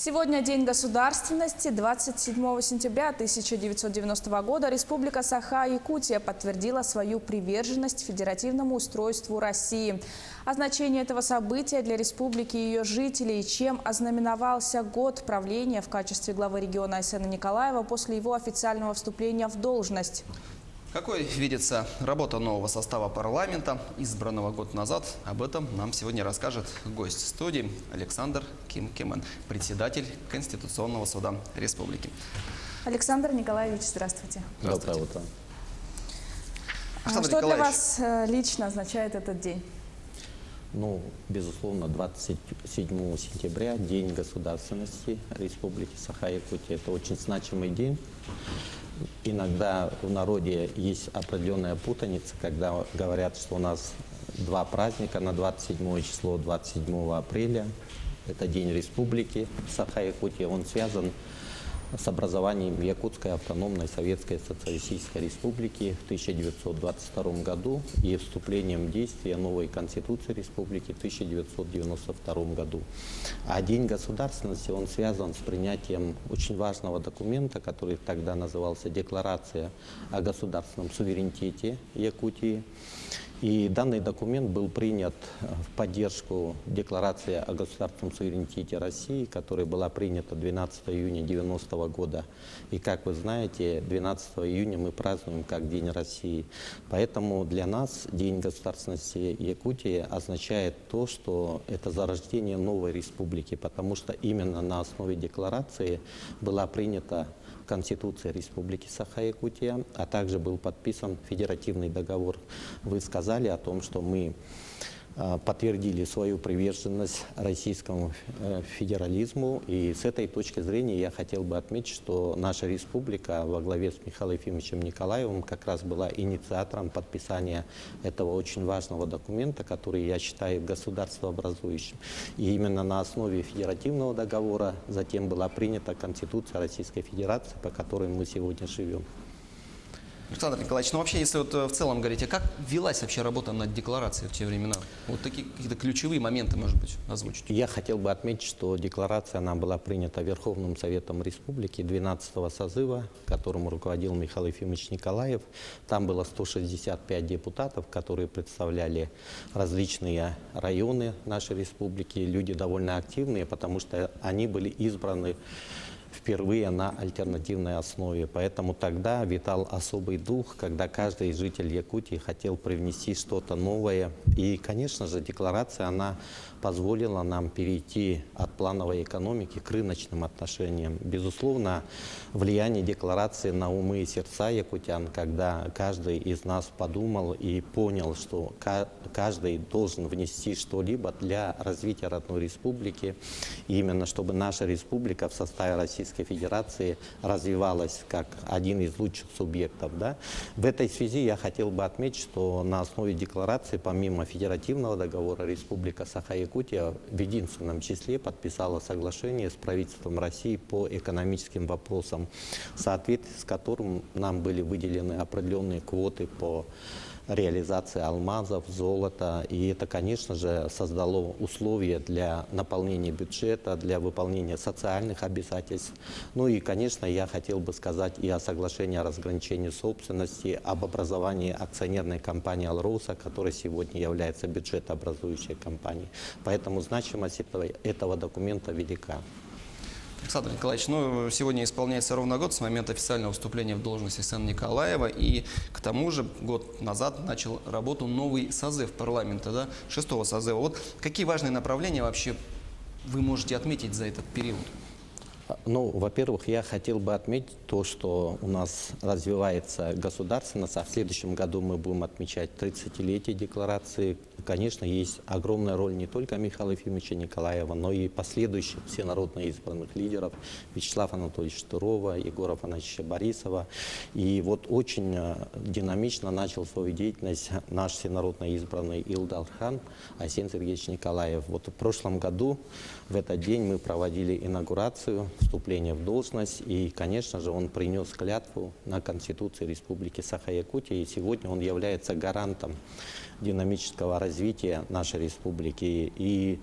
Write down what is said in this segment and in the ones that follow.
Сегодня День государственности. 27 сентября 1990 года Республика Саха-Якутия подтвердила свою приверженность федеративному устройству России. О значении этого события для республики и ее жителей, чем ознаменовался год правления в качестве главы региона Айсена Николаева после его официального вступления в должность. Какой видится работа нового состава парламента, избранного год назад? Об этом нам сегодня расскажет гость студии Александр Ким Кемен, председатель Конституционного суда Республики. Александр Николаевич, здравствуйте. Здравствуйте. Доброе утро. Что для вас лично означает этот день? Безусловно, 27 сентября, День государственности Республики Саха-Якутия. Это очень значимый день. Иногда в народе есть определенная путаница, когда говорят, что у нас два праздника на 27 число, 27 апреля. Это День Республики Саха-Якутия. Он связан с образованием Якутской автономной Советской Социалистической Республики в 1922 году и вступлением в действие новой Конституции Республики в 1992 году. А День государственности, он связан с принятием очень важного документа, который тогда назывался «Декларация о государственном суверенитете Якутии». И данный документ был принят в поддержку Декларации о государственном суверенитете России, которая была принята 12 июня 1990 года. И, как вы знаете, 12 июня мы празднуем как День России. Поэтому для нас День государственности Якутии означает то, что это зарождение новой республики, потому что именно на основе декларации была принята Конституция Республики Саха-Якутия, а также был подписан федеративный договор. Вы сказали о том, что мы подтвердили свою приверженность российскому федерализму. И с этой точки зрения я хотел бы отметить, что наша республика во главе с Михаилом Ефимовичем Николаевым как раз была инициатором подписания этого очень важного документа, который я считаю государствообразующим. И именно на основе федеративного договора затем была принята Конституция Российской Федерации, по которой мы сегодня живем. Александр Николаевич, вообще, если в целом говорить, а как велась вообще работа над декларацией в те времена? Вот такие какие-то ключевые моменты, может быть, озвучить. Я хотел бы отметить, что декларация она была принята Верховным Советом Республики 12-го созыва, которым руководил Михаил Ефимович Николаев. Там было 165 депутатов, которые представляли различные районы нашей республики. Люди довольно активные, потому что они были избраны впервые на альтернативной основе. Поэтому тогда витал особый дух, когда каждый житель Якутии хотел привнести что-то новое. И, конечно же, декларация, она позволила нам перейти от плановой экономики к рыночным отношениям. Безусловно, влияние декларации на умы и сердца якутян, когда каждый из нас подумал и понял, что каждый должен внести что-либо для развития родной республики, и именно чтобы наша республика в составе Российской Федерации развивалась как один из лучших субъектов. Да? В этой связи я хотел бы отметить, что на основе декларации, помимо федеративного договора, Республика Саха-Якутия в единственном числе подписала соглашение с правительством России по экономическим вопросам, в соответствии с которым нам были выделены определенные квоты по реализации алмазов, золота. И это, конечно же, создало условия для наполнения бюджета, для выполнения социальных обязательств. И, конечно, я хотел бы сказать и о соглашении о разграничении собственности, об образовании акционерной компании «Алроса», которая сегодня является бюджетообразующей компанией. Поэтому значимость этого документа велика. Александр Николаевич, сегодня исполняется ровно год с момента официального вступления в должность Айсена Николаева, и к тому же год назад начал работу новый созыв парламента, да, 6-го созыва. Вот какие важные направления вообще вы можете отметить за этот период? Во-первых, я хотел бы отметить то, что у нас развивается государственность, а в следующем году мы будем отмечать 30-летие декларации. Конечно, есть огромная роль не только Михаила Ефимовича Николаева, но и последующих всенародно избранных лидеров Вячеслава Анатольевича Турова, Егора Афанасьевича Борисова. И вот очень динамично начал свою деятельность наш всенародно избранный Илдархан Айсен Сергеевич Николаев. Вот в прошлом году в этот день мы проводили инаугурацию, вступление в должность, и, конечно же, он принес клятву на Конституции Республики Саха-Якутия, и сегодня он является гарантом динамического развития нашей республики. И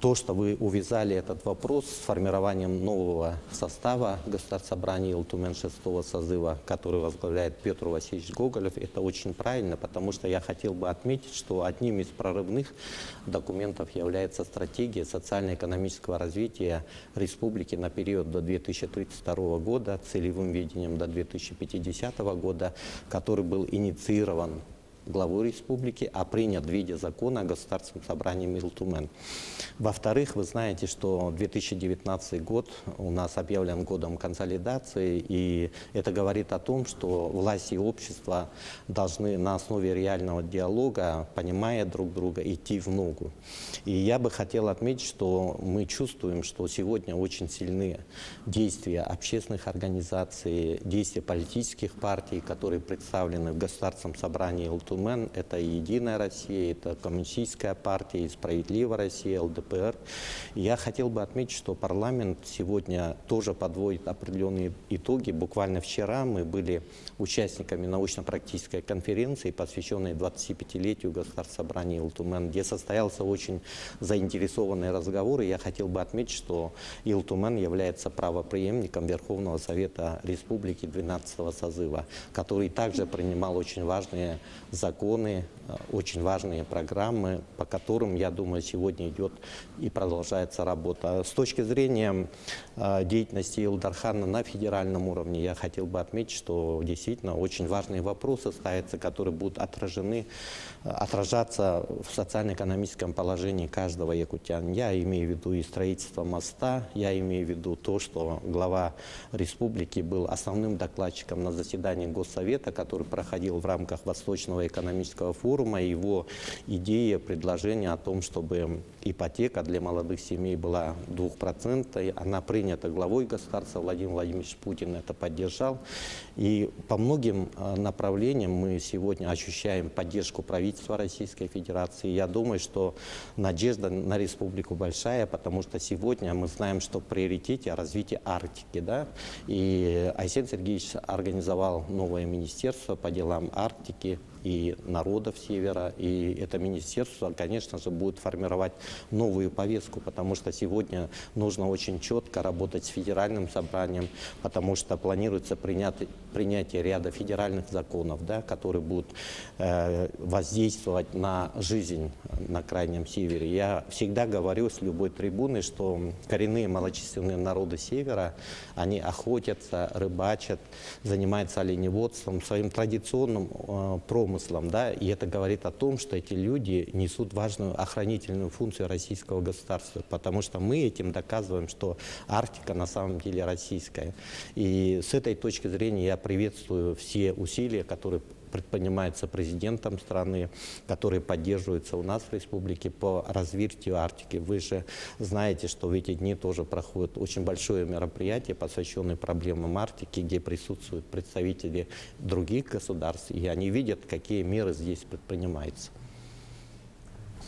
то, что вы увязали этот вопрос с формированием нового состава Государственного собрания Илтумен 6-го созыва, который возглавляет Петр Васильевич Гоголев, это очень правильно, потому что я хотел бы отметить, что одним из прорывных документов является стратегия социально-экономического развития республики на период до 2032 года, целевым видением до 2050 года, который был инициирован главой республики, а принят в виде закона о Государственном собрании Илтумен. Во-вторых, вы знаете, что 2019 год у нас объявлен годом консолидации, и это говорит о том, что власть и общество должны на основе реального диалога, понимая друг друга, идти в ногу. И я бы хотел отметить, что мы чувствуем, что сегодня очень сильны действия общественных организаций, действия политических партий, которые представлены в Государственном собрании Илтумен. Это и «Единая Россия», это Коммунистическая партия, и «Справедливая Россия», ЛДПР. И я хотел бы отметить, что парламент сегодня тоже подводит определенные итоги. Буквально вчера мы были участниками научно-практической конференции, посвященной 25-летию Государственного собрания Илтумен, где состоялся очень заинтересованный разговор. И я хотел бы отметить, что Илтумен является правопреемником Верховного Совета Республики 12-го созыва, который также принимал очень важные законы, очень важные программы, по которым, я думаю, сегодня идет и продолжается работа. С точки зрения деятельности Илдархана на федеральном уровне, я хотел бы отметить, что действительно очень важные вопросы ставятся, которые будут отражаться в социально-экономическом положении каждого якутяна. Я имею в виду и строительство моста, я имею в виду то, что глава республики был основным докладчиком на заседании Госсовета, который проходил в рамках Восточного экономического форума. Его идея, предложение о том, чтобы ипотека для молодых семей была 2%, она принята главой государства, Владимир Владимирович Путин это поддержал. И по многим направлениям мы сегодня ощущаем поддержку правительства Российской Федерации. Я думаю, что надежда на республику большая, потому что сегодня мы знаем, что в приоритете развитие Арктики. Да? И Айсен Сергеевич организовал новое министерство по делам Арктики и народов Севера. И это министерство, конечно же, будет формировать новую повестку, потому что сегодня нужно очень четко работать с федеральным собранием, потому что планируется принятие ряда федеральных законов, да, которые будут воздействовать на жизнь на Крайнем Севере. Я всегда говорю с любой трибуны, что коренные малочисленные народы Севера, они охотятся, рыбачат, занимаются оленеводством, своим традиционным промыслом, да, и это говорит о том, что эти люди несут важную охранительную функцию российского государства, потому что мы этим доказываем, что Арктика на самом деле российская. И с этой точки зрения я приветствую все усилия, которые предпринимаются президентом страны, которые поддерживаются у нас в республике по развитию Арктики. Вы же знаете, что в эти дни тоже проходит очень большое мероприятие, посвященное проблемам Арктики, где присутствуют представители других государств, и они видят, какие меры здесь предпринимаются.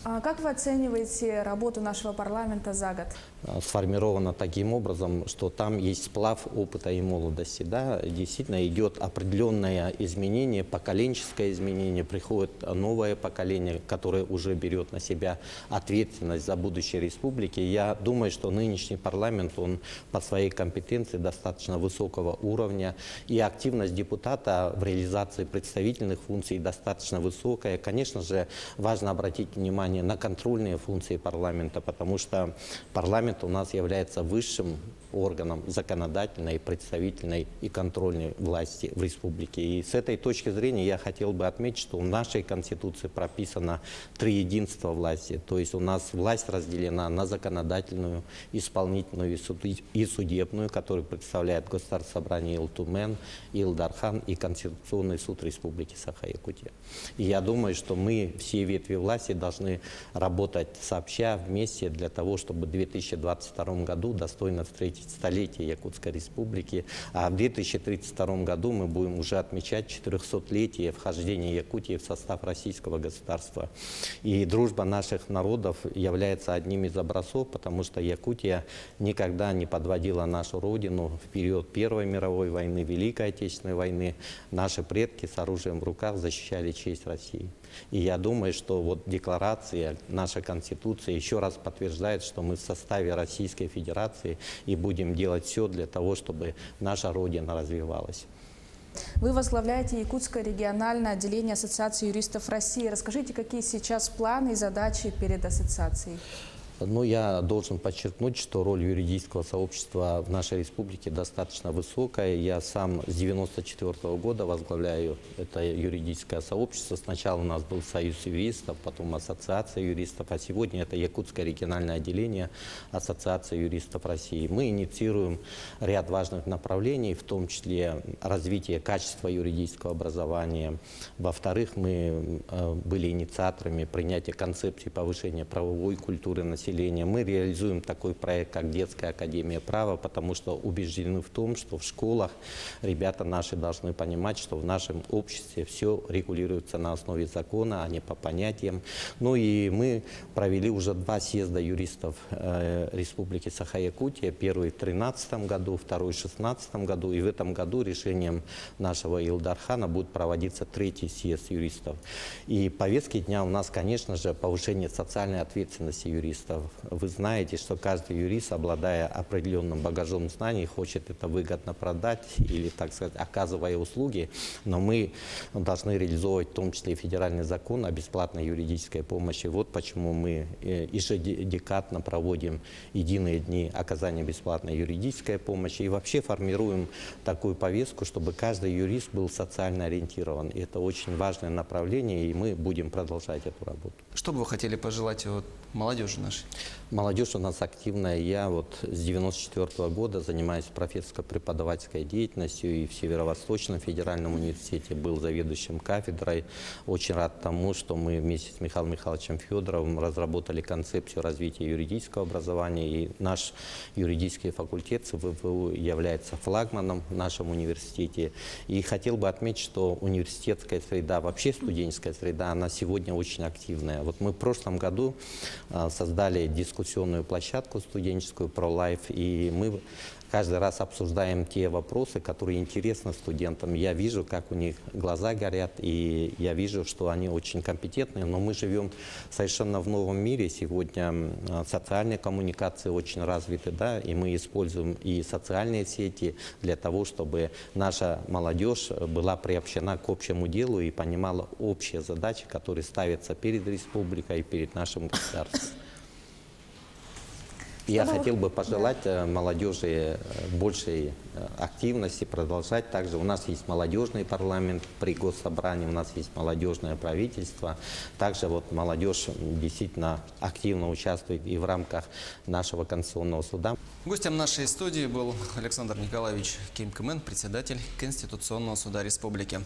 А как вы оцениваете работу нашего парламента за год? Сформировано таким образом, что там есть сплав опыта и молодости. Да? Действительно идет определенное изменение, поколенческое изменение, приходит новое поколение, которое уже берет на себя ответственность за будущее республики. Я думаю, что нынешний парламент, он по своей компетенции достаточно высокого уровня, и активность депутата в реализации представительных функций достаточно высокая. Конечно же, важно обратить внимание на контрольные функции парламента, потому что парламент у нас является высшим органом законодательной, представительной и контрольной власти в республике. И с этой точки зрения я хотел бы отметить, что в нашей Конституции прописано триединство власти. То есть у нас власть разделена на законодательную, исполнительную и судебную, которую представляет Государственное собрание Илтумен, Илдархан и Конституционный суд Республики Саха-Якутия. И я думаю, что мы, все ветви власти, должны работать сообща, вместе, для того, чтобы в 2022 году достойно встретить столетие Якутской Республики, а в 2032 году мы будем уже отмечать 400-летие вхождения Якутии в состав российского государства. И дружба наших народов является одним из образцов, потому что Якутия никогда не подводила нашу родину в период Первой мировой войны, Великой Отечественной войны. Наши предки с оружием в руках защищали честь России. И я думаю, что вот декларация, наша Конституция еще раз подтверждает, что мы в составе Российской Федерации и будем делать все для того, чтобы наша Родина развивалась. Вы возглавляете Якутское региональное отделение Ассоциации юристов России. Расскажите, какие сейчас планы и задачи перед ассоциацией? Ну, я должен подчеркнуть, что роль юридического сообщества в нашей республике достаточно высокая. Я сам с 1994 года возглавляю это юридическое сообщество. Сначала у нас был Союз юристов, потом Ассоциация юристов, а сегодня это Якутское региональное отделение Ассоциации юристов России. Мы инициируем ряд важных направлений, в том числе развитие качества юридического образования. Во-вторых, мы были инициаторами принятия концепции повышения правовой культуры населения. Мы реализуем такой проект, как Детская академия права, потому что убеждены в том, что в школах ребята наши должны понимать, что в нашем обществе все регулируется на основе закона, а не по понятиям. Ну и мы провели уже 2 съезда юристов Республики Саха-Якутия. Первый в 2013 году, второй в 2016 году. И в этом году решением нашего Илдархана будет проводиться 3-й съезд юристов. И повестки дня у нас, конечно же, повышение социальной ответственности юристов. Вы знаете, что каждый юрист, обладая определенным багажом знаний, хочет это выгодно продать или, так сказать, оказывая услуги. Но мы должны реализовывать в том числе и федеральный закон о бесплатной юридической помощи. Вот почему мы ежедекадно проводим единые дни оказания бесплатной юридической помощи и вообще формируем такую повестку, чтобы каждый юрист был социально ориентирован. И это очень важное направление, и мы будем продолжать эту работу. Что бы вы хотели пожелать молодежи нашей? Молодежь у нас активная. Я вот с 1994 года занимаюсь профессорско-преподавательской деятельностью и в Северо-Восточном федеральном университете был заведующим кафедрой. Очень рад тому, что мы вместе с Михаилом Михайловичем Федоровым разработали концепцию развития юридического образования. И наш юридический факультет СВВУ является флагманом в нашем университете. И хотел бы отметить, что университетская среда, вообще студенческая среда, она сегодня очень активная. Вот мы в прошлом году создали дискуссионную площадку студенческую ProLife, и мы каждый раз обсуждаем те вопросы, которые интересны студентам. Я вижу, как у них глаза горят, и я вижу, что они очень компетентные, но мы живем совершенно в новом мире. Сегодня социальные коммуникации очень развиты, да, и мы используем и социальные сети для того, чтобы наша молодежь была приобщена к общему делу и понимала общие задачи, которые ставятся перед республикой и перед нашим государством. Я хотел бы пожелать молодежи большей активности, продолжать. Также у нас есть молодежный парламент при госсобрании, у нас есть молодежное правительство. Также вот молодежь действительно активно участвует и в рамках нашего Конституционного суда. Гостем нашей студии был Александр Николаевич Кимкмен, председатель Конституционного суда республики.